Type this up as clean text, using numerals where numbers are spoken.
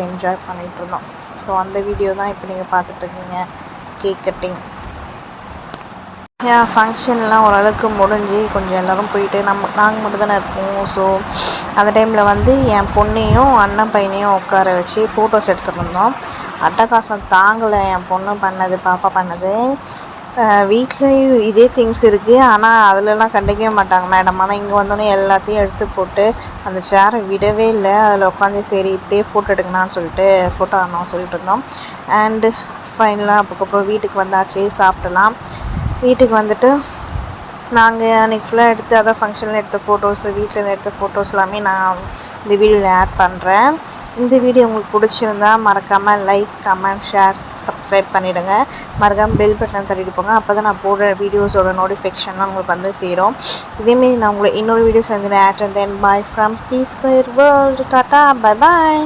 Enjoy பண்ணிகிட்டு இருந்தோம். So அந்த வீடியோ தான் இப்போ நீங்கள் பார்த்துட்டு இருக்கீங்க. கேக் கட்டிங் ஃபங்க்ஷன்லாம் ஓரளவுக்கு முடிஞ்சு கொஞ்சம் எல்லோரும் போயிட்டு நாங்கள் மட்டும் தானே இருப்போம். ஸோ அந்த டைமில் என் பொண்ணையும் அண்ணன் பையனையும் உட்கார வச்சு ஃபோட்டோஸ் எடுத்துகிட்டு இருந்தோம். அட்டகாசம் தாங்கலை என் பொண்ணு பண்ணது, பாப்பா பண்ணது. வீட்லேயும் இதே திங்ஸ் இருக்குது, ஆனால் அதிலலாம் கண்டுக்கவே மாட்டாங்க மேடம். ஆனால் இங்கே வந்தோடனே எல்லாத்தையும் எடுத்து போட்டு அந்த சேரை விடவே இல்லை. அதில் உட்காந்து சரி இப்படியே ஃபோட்டோ எடுக்கணான்னு சொல்லிட்டு ஃபோட்டோ ஆடணும் சொல்லிட்டு இருந்தோம். அண்டு ஃபைனலாக அதுக்கப்புறம் வீட்டுக்கு வந்தாச்சு, சாப்பிடலாம். வீட்டுக்கு வந்துட்டு நாங்கள் அன்றைக்கி ஃபுல்லாக எடுத்து அதான் ஃபங்க்ஷனில் எடுத்த ஃபோட்டோஸு, வீட்டில் எடுத்த ஃபோட்டோஸ் எல்லாமே நான் இந்த வீடியோவில் ஆட் பண்ணுறேன். இந்த வீடியோ உங்களுக்கு பிடிச்சிருந்தா மறக்காமல் லைக், கமெண்ட், ஷேர், சப்ஸ்கிரைப் பண்ணிவிடுங்க. மறக்காமல் பெல் பட்டன் தட்டிட்டு போங்க. அப்போ தான் நான் போடுற வீடியோஸோட நோட்டிஃபிகேஷன்லாம் உங்களுக்கு சேரும். இதேமாரி நான் உங்களை இன்னொரு வீடியோஸ் ஆட் and then bye from B square world. டாட்டா, பை பாய்.